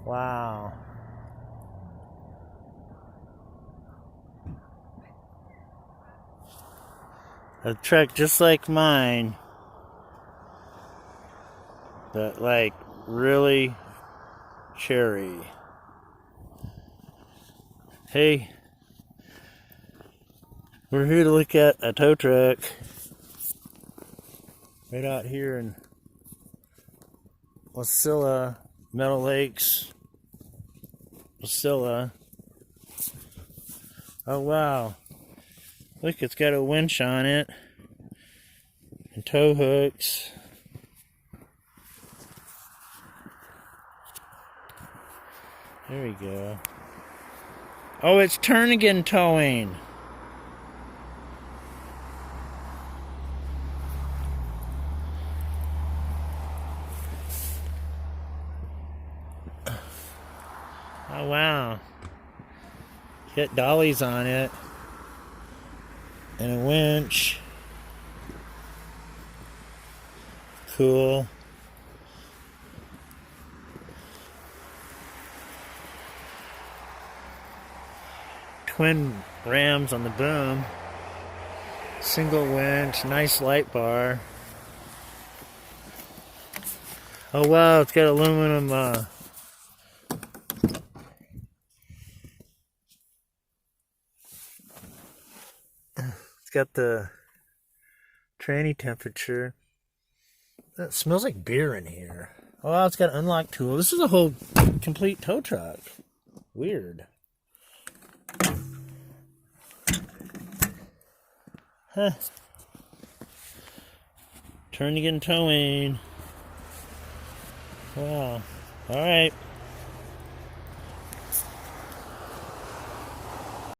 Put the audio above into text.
Wow. A truck just like mine, but like really cherry. Hey, we're here to look at a tow truck right out here in Wasilla, Meadow Lakes, Wasilla. Oh wow, look, it's got a winch on it and tow hooks. There we go. Oh, it's Turnagan towing. Oh wow. Got dollies on it and a winch. Cool. Twin rams on the boom. Single winch, nice light bar. Oh wow, it's got aluminum it's got the tranny temperature. That smells like beer in here. Oh wow, it's got an unlock tool. This is a whole complete tow truck. Weird. Huh. Turnagan towing. Wow. Alright.